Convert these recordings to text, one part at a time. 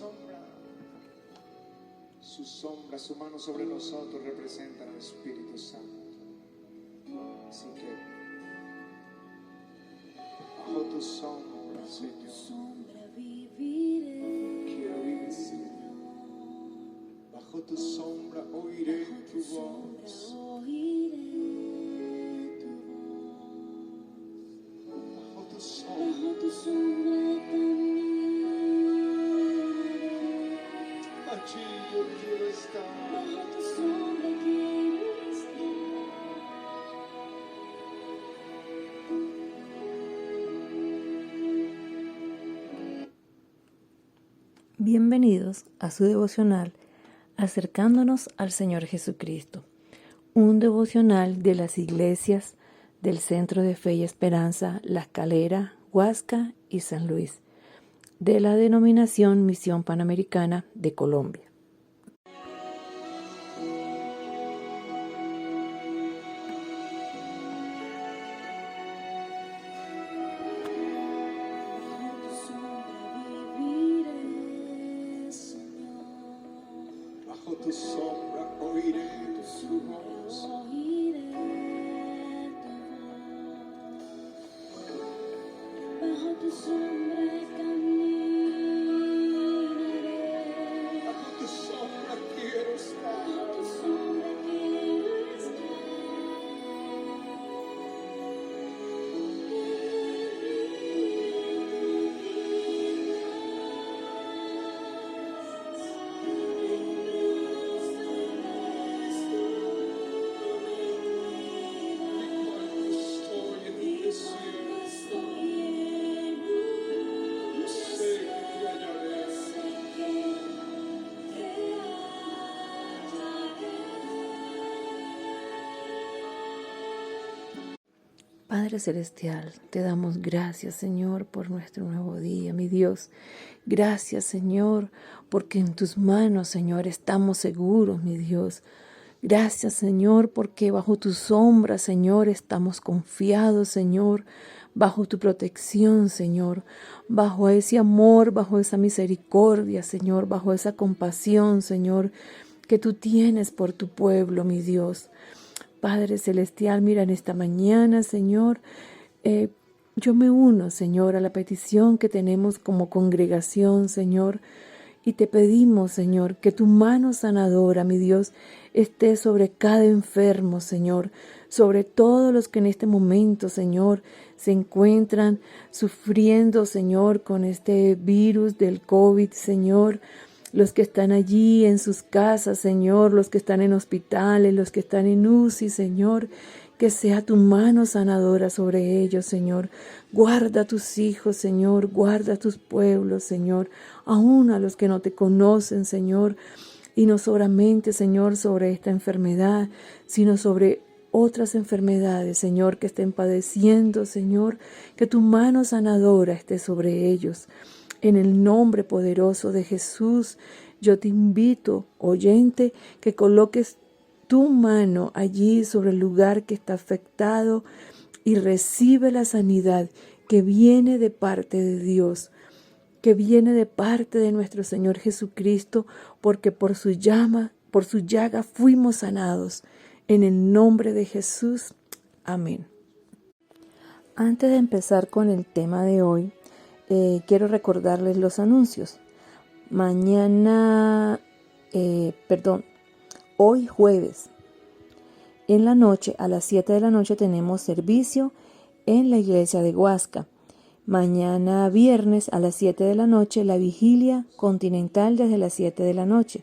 sombra, su mano sobre nosotros representan al Espíritu Santo. Así que bajo tu sombra, Señor, quiero vivir. Bajo tu sombra oiré tu voz. Bajo tu sombra allí yo quiero estar. Bajo tu sombra quiero estar. Bienvenidos a su devocional Acercándonos al Señor Jesucristo, un devocional de las iglesias del Centro de Fe y Esperanza La Calera, Huasca y San Luis, de la denominación Misión Panamericana de Colombia. Bajo tu sombra oiré tu voz. Bajo tu sombra caminaré. Bajo tu sombra quiero estar. Bajo tu sombra quiero estar. Padre Celestial, te damos gracias, Señor, por nuestro nuevo día, mi Dios. Gracias, Señor, porque en tus manos, Señor, estamos seguros, mi Dios. Gracias, Señor, porque bajo tu sombra, Señor, estamos confiados, Señor, bajo tu protección, Señor, bajo ese amor, bajo esa misericordia, Señor, bajo esa compasión, Señor, que tú tienes por tu pueblo, mi Dios. Padre Celestial, mira en esta mañana, Señor, yo me uno, Señor, a la petición que tenemos como congregación, Señor, y te pedimos, Señor, que tu mano sanadora, mi Dios, esté sobre cada enfermo, Señor, sobre todos los que en este momento, Señor, se encuentran sufriendo, Señor, con este virus del COVID, Señor, los que están allí en sus casas, Señor, los que están en hospitales, los que están en UCI, Señor, que sea tu mano sanadora sobre ellos, Señor. Guarda a tus hijos, Señor, guarda a tus pueblos, Señor, aún a los que no te conocen, Señor, y no solamente, Señor, sobre esta enfermedad, sino sobre otras enfermedades, Señor, que estén padeciendo, Señor, que tu mano sanadora esté sobre ellos. En el nombre poderoso de Jesús, yo te invito, oyente, que coloques tu mano allí sobre el lugar que está afectado y recibe la sanidad que viene de parte de Dios, que viene de parte de nuestro Señor Jesucristo, porque por su llaga fuimos sanados. En el nombre de Jesús, amén. Antes de empezar con el tema de hoy, quiero recordarles los anuncios. Hoy jueves, en la noche, a las 7 de la noche, tenemos servicio en la iglesia de Huasca. Mañana viernes, a las 7 de la noche, la vigilia continental desde las 7 de la noche.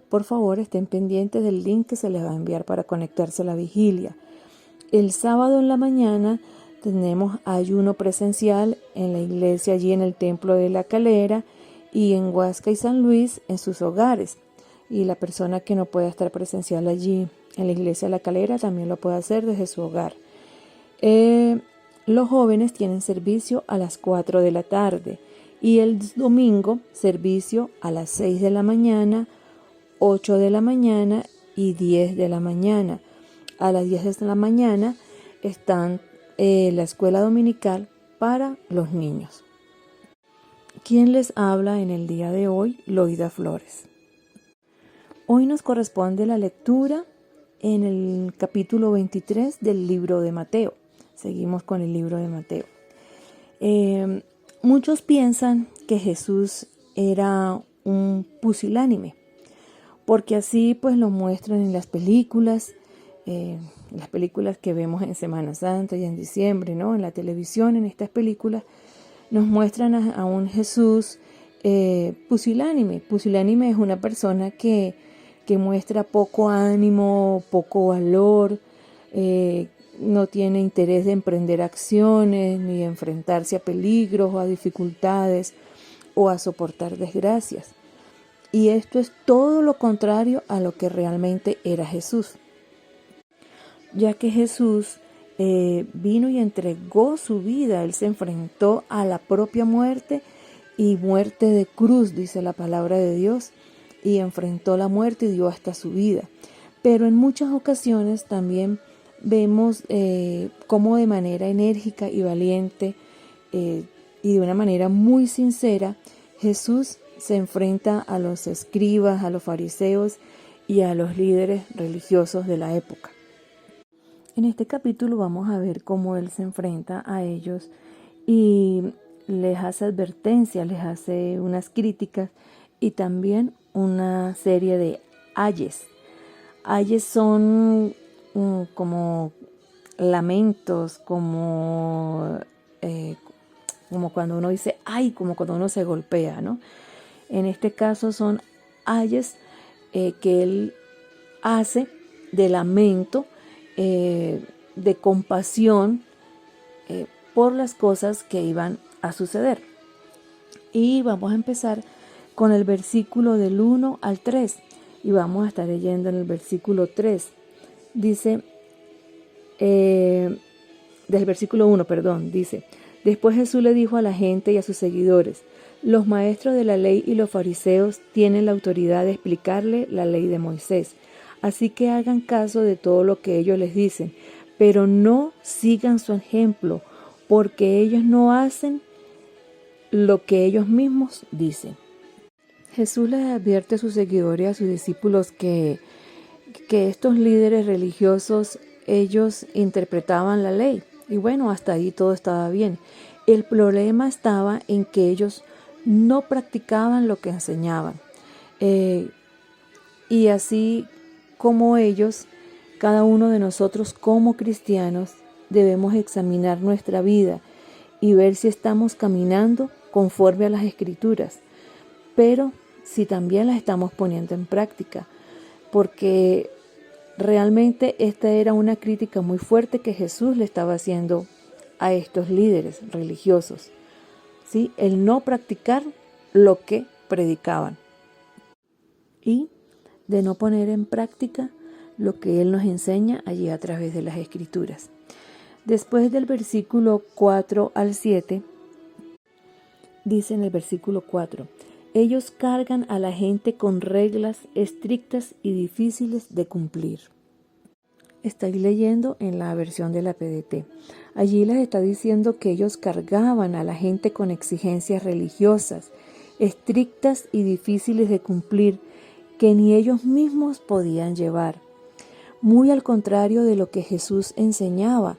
Por favor, estén pendientes del link que se les va a enviar para conectarse a la vigilia. El sábado en la mañana tenemos ayuno presencial en la iglesia, allí en el templo de La Calera, y en Huasca y San Luis en sus hogares. Y la persona que no pueda estar presencial allí en la iglesia de La Calera también lo puede hacer desde su hogar. Los jóvenes tienen servicio a las 4 de la tarde y el domingo servicio a las 6 de la mañana, 8 de la mañana y 10 de la mañana. A las 10 de la mañana están la escuela dominical para los niños. Quien les habla en el día de hoy, Loida Flores. Hoy nos corresponde la lectura en el capítulo 23 del libro de Mateo. Seguimos con el libro de Mateo. Muchos piensan que Jesús era un pusilánime, porque así pues lo muestran en las películas que vemos en Semana Santa y en diciembre, ¿no? En la televisión, en estas películas, nos muestran a un Jesús pusilánime. Pusilánime es una persona que muestra poco ánimo, poco valor, no tiene interés de emprender acciones, ni de enfrentarse a peligros o a dificultades o a soportar desgracias. Y esto es todo lo contrario a lo que realmente era Jesús, ya que Jesús vino y entregó su vida. Él se enfrentó a la propia muerte y muerte de cruz, dice la palabra de Dios, y enfrentó la muerte y dio hasta su vida. Pero en muchas ocasiones también vemos cómo de manera enérgica y valiente y de una manera muy sincera Jesús se enfrenta a los escribas, a los fariseos y a los líderes religiosos de la época. En este capítulo vamos a ver cómo Él se enfrenta a ellos y les hace advertencias, les hace unas críticas y también una serie de ayes. Ayes son como lamentos, como cuando uno dice ay, como cuando uno se golpea, ¿no? En este caso son ayes que Él hace de lamento, de compasión por las cosas que iban a suceder. Y vamos a empezar con el versículo del 1 al 3 y vamos a estar leyendo en el versículo 3. Dice, del versículo 1, dice: Después Jesús le dijo a la gente y a sus seguidores: los maestros de la ley y los fariseos tienen la autoridad de explicarle la ley de Moisés, así que hagan caso de todo lo que ellos les dicen, pero no sigan su ejemplo, porque ellos no hacen lo que ellos mismos dicen. Jesús les advierte a sus seguidores y a sus discípulos que estos líderes religiosos, ellos interpretaban la ley. Y bueno, hasta ahí todo estaba bien. El problema estaba en que ellos no practicaban lo que enseñaban. Y así como ellos, cada uno de nosotros como cristianos debemos examinar nuestra vida y ver si estamos caminando conforme a las Escrituras, pero si también las estamos poniendo en práctica, porque realmente esta era una crítica muy fuerte que Jesús le estaba haciendo a estos líderes religiosos, ¿sí? El no practicar lo que predicaban y de no poner en práctica lo que Él nos enseña allí a través de las Escrituras. Después del versículo 4 al 7, dice en el versículo 4: ellos cargan a la gente con reglas estrictas y difíciles de cumplir. Estoy leyendo en la versión de la PDT. Allí les está diciendo que ellos cargaban a la gente con exigencias religiosas, estrictas y difíciles de cumplir, que ni ellos mismos podían llevar. Muy al contrario de lo que Jesús enseñaba.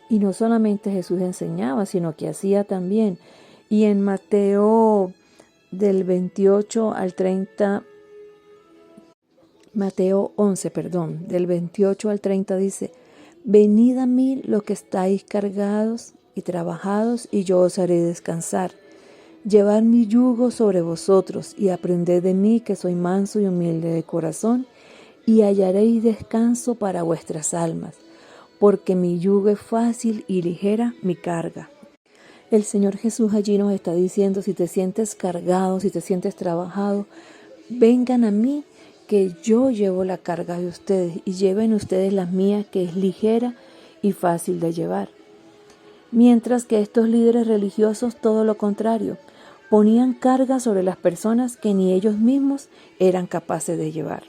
Y no solamente Jesús enseñaba, sino que hacía también. Y en Mateo del 28 al 30, Mateo 11, del 28 al 30 dice: venid a mí los que estáis cargados y trabajados, y yo os haré descansar. Llevad mi yugo sobre vosotros y aprended de mí, que soy manso y humilde de corazón, y hallaréis descanso para vuestras almas, porque mi yugo es fácil y ligera mi carga. El Señor Jesús allí nos está diciendo: si te sientes cargado, si te sientes trabajado, vengan a mí, que yo llevo la carga de ustedes, y lleven ustedes la mía, que es ligera y fácil de llevar. Mientras que estos líderes religiosos, todo lo contrario, ponían carga sobre las personas que ni ellos mismos eran capaces de llevar.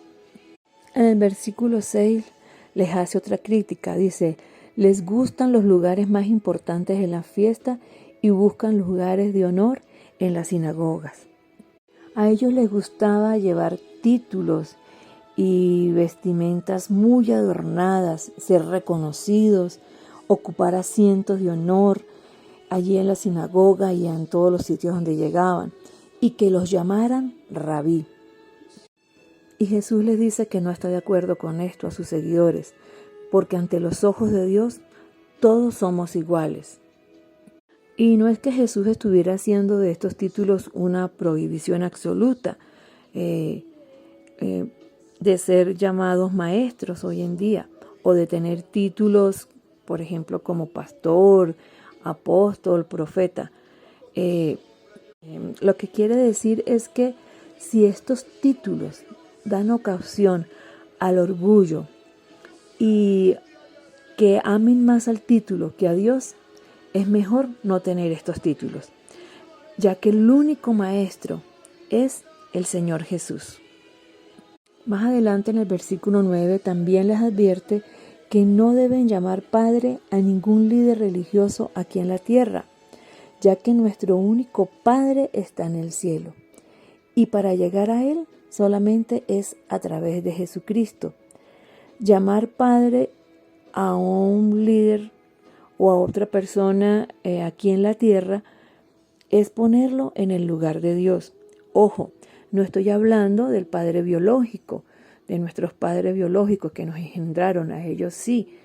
En el versículo 6 les hace otra crítica. Dice: les gustan los lugares más importantes en la fiesta y buscan lugares de honor en las sinagogas. A ellos les gustaba llevar títulos y vestimentas muy adornadas, ser reconocidos, ocupar asientos de honor allí en la sinagoga y en todos los sitios donde llegaban, y que los llamaran rabí. Y Jesús les dice que no está de acuerdo con esto a sus seguidores, porque ante los ojos de Dios todos somos iguales. Y no es que Jesús estuviera haciendo de estos títulos una prohibición absoluta de ser llamados maestros hoy en día, o de tener títulos, por ejemplo, como pastor, apóstol, profeta. Lo que quiere decir es que si estos títulos dan ocasión al orgullo y que amen más al título que a Dios, es mejor no tener estos títulos, ya que el único maestro es el Señor Jesús. Más adelante en el versículo 9 también les advierte que no deben llamar padre a ningún líder religioso aquí en la tierra, ya que nuestro único Padre está en el cielo. Y para llegar a Él solamente es a través de Jesucristo. Llamar padre a un líder o a otra persona aquí en la tierra es ponerlo en el lugar de Dios. Ojo, no estoy hablando del padre biológico, de nuestros padres biológicos que nos engendraron, a ellos sí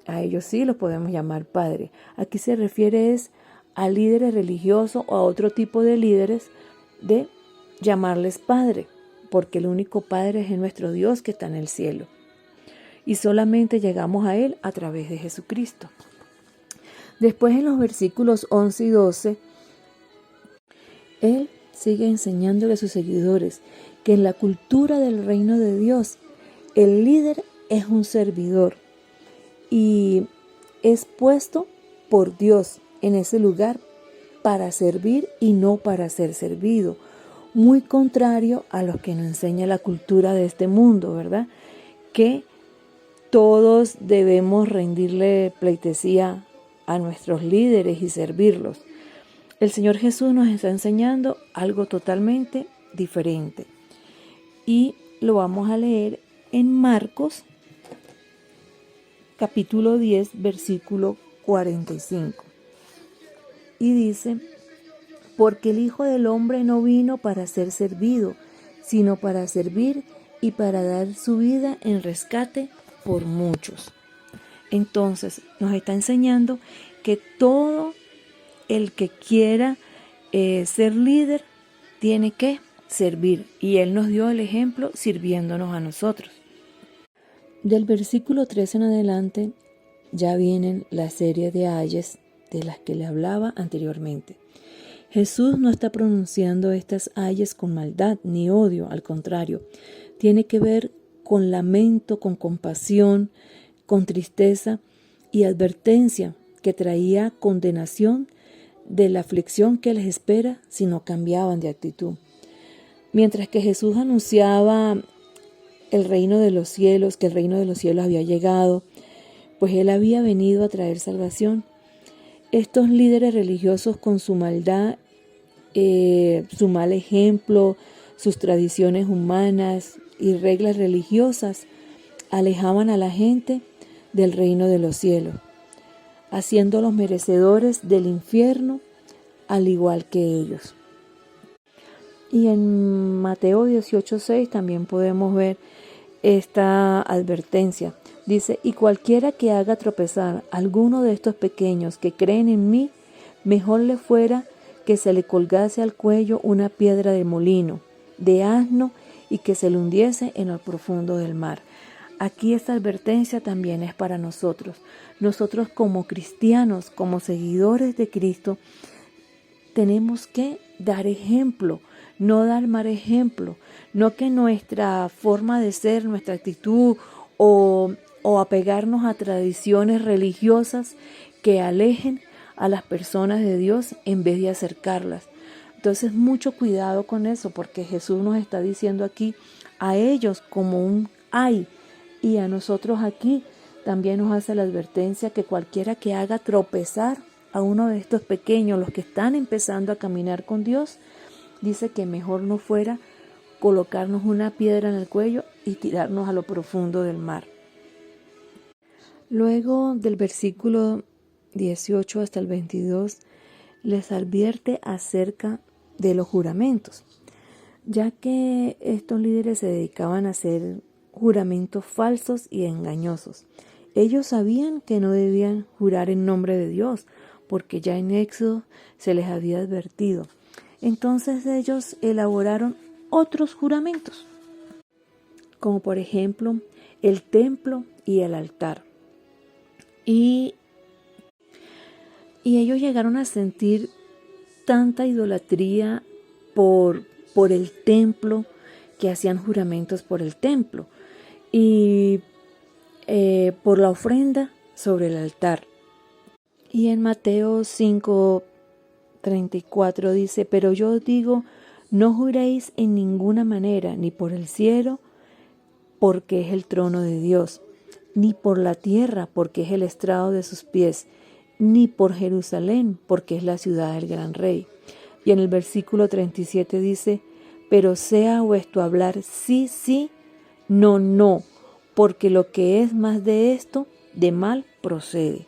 los podemos llamar padre. Aquí se refiere a líderes religiosos o a otro tipo de líderes, de llamarles padre, porque el único padre es nuestro Dios que está en el cielo. Y solamente llegamos a Él a través de Jesucristo. Después en los versículos 11 y 12, Él sigue enseñándole a sus seguidores que en la cultura del reino de Dios, el líder es un servidor y es puesto por Dios en ese lugar para servir y no para ser servido. Muy contrario a lo que nos enseña la cultura de este mundo, ¿verdad? Que todos debemos rendirle pleitesía a nuestros líderes y servirlos. El Señor Jesús nos está enseñando algo totalmente diferente. Y lo vamos a leer en Marcos, capítulo 10, versículo 45. Y dice: porque el Hijo del Hombre no vino para ser servido, sino para servir y para dar su vida en rescate por muchos. Entonces nos está enseñando que todo el que quiera ser líder tiene que servir, y Él nos dio el ejemplo sirviéndonos a nosotros. Del versículo 13 en adelante ya vienen la serie de ayes de las que le hablaba anteriormente. Jesús no está pronunciando estas ayes con maldad ni odio, al contrario, tiene que ver con lamento, con compasión, con tristeza y advertencia que traía condenación de la aflicción que les espera si no cambiaban de actitud. Mientras que Jesús anunciaba el reino de los cielos, que el reino de los cielos había llegado, pues Él había venido a traer salvación. Estos líderes religiosos, con su maldad, su mal ejemplo, sus tradiciones humanas y reglas religiosas, alejaban a la gente del reino de los cielos, haciéndolos merecedores del infierno al igual que ellos. Y en Mateo 18:6 también podemos ver esta advertencia. Dice: y cualquiera que haga tropezar a alguno de estos pequeños que creen en mí, mejor le fuera que se le colgase al cuello una piedra de molino, de asno, y que se le hundiese en lo profundo del mar. Aquí esta advertencia también es para nosotros. Nosotros como cristianos, como seguidores de Cristo, tenemos que dar ejemplo, no dar mal ejemplo, no que nuestra forma de ser, nuestra actitud o apegarnos a tradiciones religiosas que alejen a las personas de Dios en vez de acercarlas. Entonces, mucho cuidado con eso, porque Jesús nos está diciendo aquí a ellos como un ay, y a nosotros aquí también nos hace la advertencia que cualquiera que haga tropezar a uno de estos pequeños, los que están empezando a caminar con Dios, dice que mejor no fuera colocarnos una piedra en el cuello y tirarnos a lo profundo del mar. Luego del versículo 18 hasta el 22, les advierte acerca de los juramentos, ya que estos líderes se dedicaban a hacer juramentos falsos y engañosos. Ellos sabían que no debían jurar en nombre de Dios, porque ya en Éxodo se les había advertido. Entonces ellos elaboraron otros juramentos, como por ejemplo el templo y el altar. Y ellos llegaron a sentir tanta idolatría por el templo, que hacían juramentos por el templo y por la ofrenda sobre el altar. Y en Mateo 5:34 dice: pero yo os digo, no juréis en ninguna manera, ni por el cielo, porque es el trono de Dios, ni por la tierra, porque es el estrado de sus pies, ni por Jerusalén, porque es la ciudad del gran rey. Y en el versículo 37 dice: pero sea vuestro hablar sí, sí, no, no, porque lo que es más de esto, de mal procede.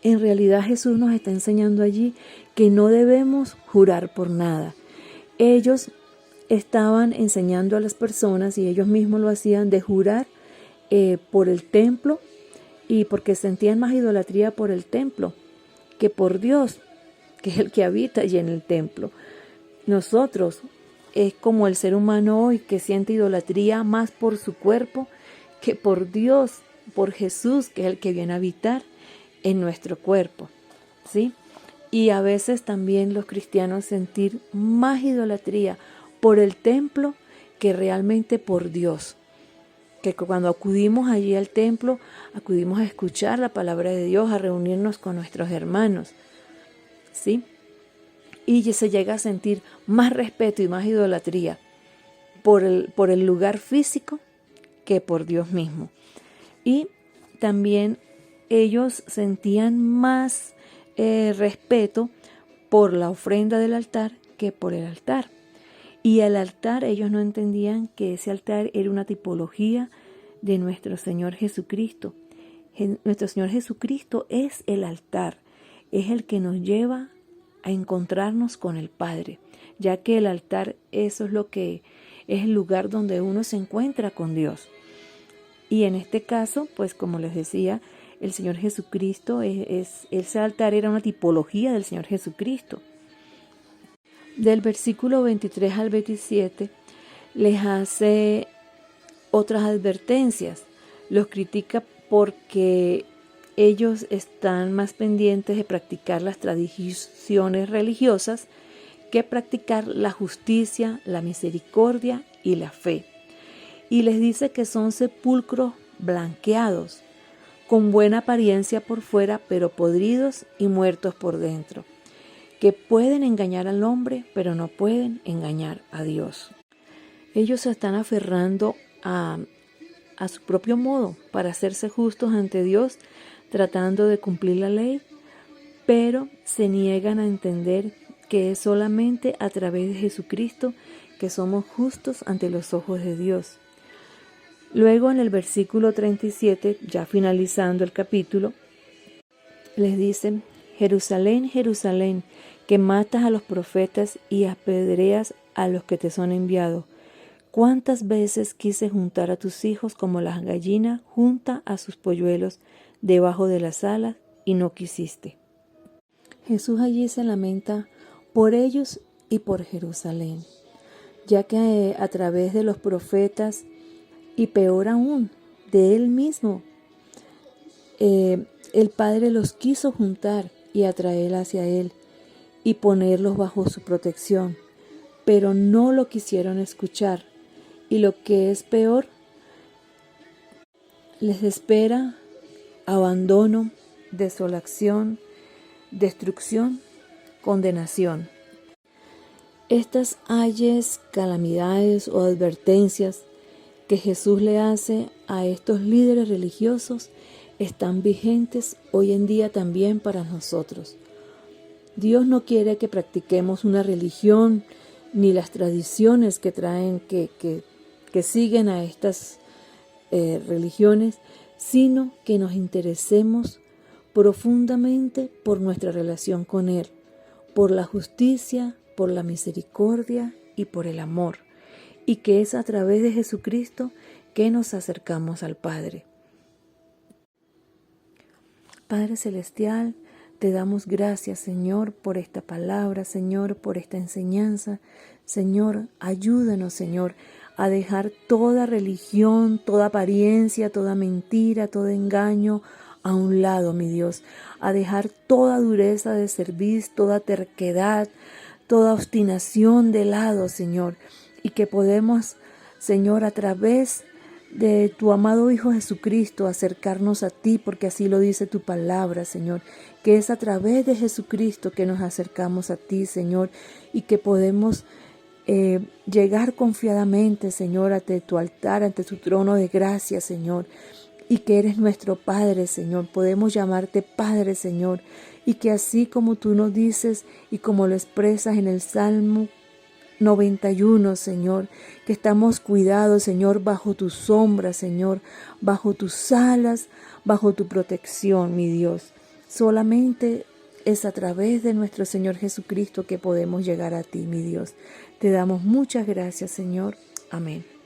En realidad Jesús nos está enseñando allí que no debemos jurar por nada. Ellos estaban enseñando a las personas, y ellos mismos lo hacían, de jurar por el templo, y porque sentían más idolatría por el templo que por Dios, que es el que habita allí en el templo. Nosotros es como el ser humano hoy, que siente idolatría más por su cuerpo que por Dios, por Jesús, que es el que viene a habitar en nuestro cuerpo, ¿sí? Y a veces también los cristianos sentir más idolatría por el templo que realmente por Dios. Que cuando acudimos allí al templo, acudimos a escuchar la palabra de Dios, a reunirnos con nuestros hermanos, ¿sí? Y se llega a sentir más respeto y más idolatría por el lugar físico que por Dios mismo. Y también ellos sentían más respeto por la ofrenda del altar que por el altar. Y el altar, ellos no entendían que ese altar era una tipología de nuestro Señor Jesucristo. Nuestro Señor Jesucristo es el altar, es el que nos lleva a encontrarnos con el Padre, ya que el altar, eso es lo que es el lugar donde uno se encuentra con Dios. Y en este caso, pues como les decía, el Señor Jesucristo, ese altar era una tipología del Señor Jesucristo. Del versículo 23 al 27 les hace otras advertencias. Los critica porque ellos están más pendientes de practicar las tradiciones religiosas que practicar la justicia, la misericordia y la fe. Y les dice que son sepulcros blanqueados, con buena apariencia por fuera, pero podridos y muertos por dentro, que pueden engañar al hombre, pero no pueden engañar a Dios. Ellos se están aferrando a su propio modo para hacerse justos ante Dios, tratando de cumplir la ley, pero se niegan a entender que es solamente a través de Jesucristo que somos justos ante los ojos de Dios. Luego en el versículo 37, ya finalizando el capítulo, les dicen: Jerusalén, Jerusalén, que matas a los profetas y apedreas a los que te son enviados. ¿Cuántas veces quise juntar a tus hijos como la gallina junta a sus polluelos debajo de las alas y no quisiste? Jesús allí se lamenta por ellos y por Jerusalén, ya que a través de los profetas, y peor aún, de Él mismo, el Padre los quiso juntar y atraer hacia Él y ponerlos bajo su protección, pero no lo quisieron escuchar, y lo que es peor, les espera abandono, desolación, destrucción, condenación. Estas ayes, calamidades o advertencias que Jesús le hace a estos líderes religiosos están vigentes hoy en día también para nosotros. Dios no quiere que practiquemos una religión ni las tradiciones que traen, que siguen a estas religiones, sino que nos interesemos profundamente por nuestra relación con Él, por la justicia, por la misericordia y por el amor, y que es a través de Jesucristo que nos acercamos al Padre. Padre Celestial, te damos gracias, Señor, por esta palabra, Señor, por esta enseñanza. Señor, ayúdanos, Señor, a dejar toda religión, toda apariencia, toda mentira, todo engaño a un lado, mi Dios. A dejar toda dureza de cerviz, toda terquedad, toda obstinación de lado, Señor. Y que podemos, Señor, a través de tu amado Hijo Jesucristo, acercarnos a ti, porque así lo dice tu palabra, Señor, que es a través de Jesucristo que nos acercamos a ti, Señor, y que podemos llegar confiadamente, Señor, ante tu altar, ante tu trono de gracia, Señor, y que eres nuestro Padre, Señor. Podemos llamarte Padre, Señor, y que así como tú nos dices y como lo expresas en el Salmo 91, Señor, que estamos cuidados, Señor, bajo tu sombra, Señor, bajo tus alas, bajo tu protección, mi Dios. Solamente es a través de nuestro Señor Jesucristo que podemos llegar a ti, mi Dios. Te damos muchas gracias, Señor. Amén.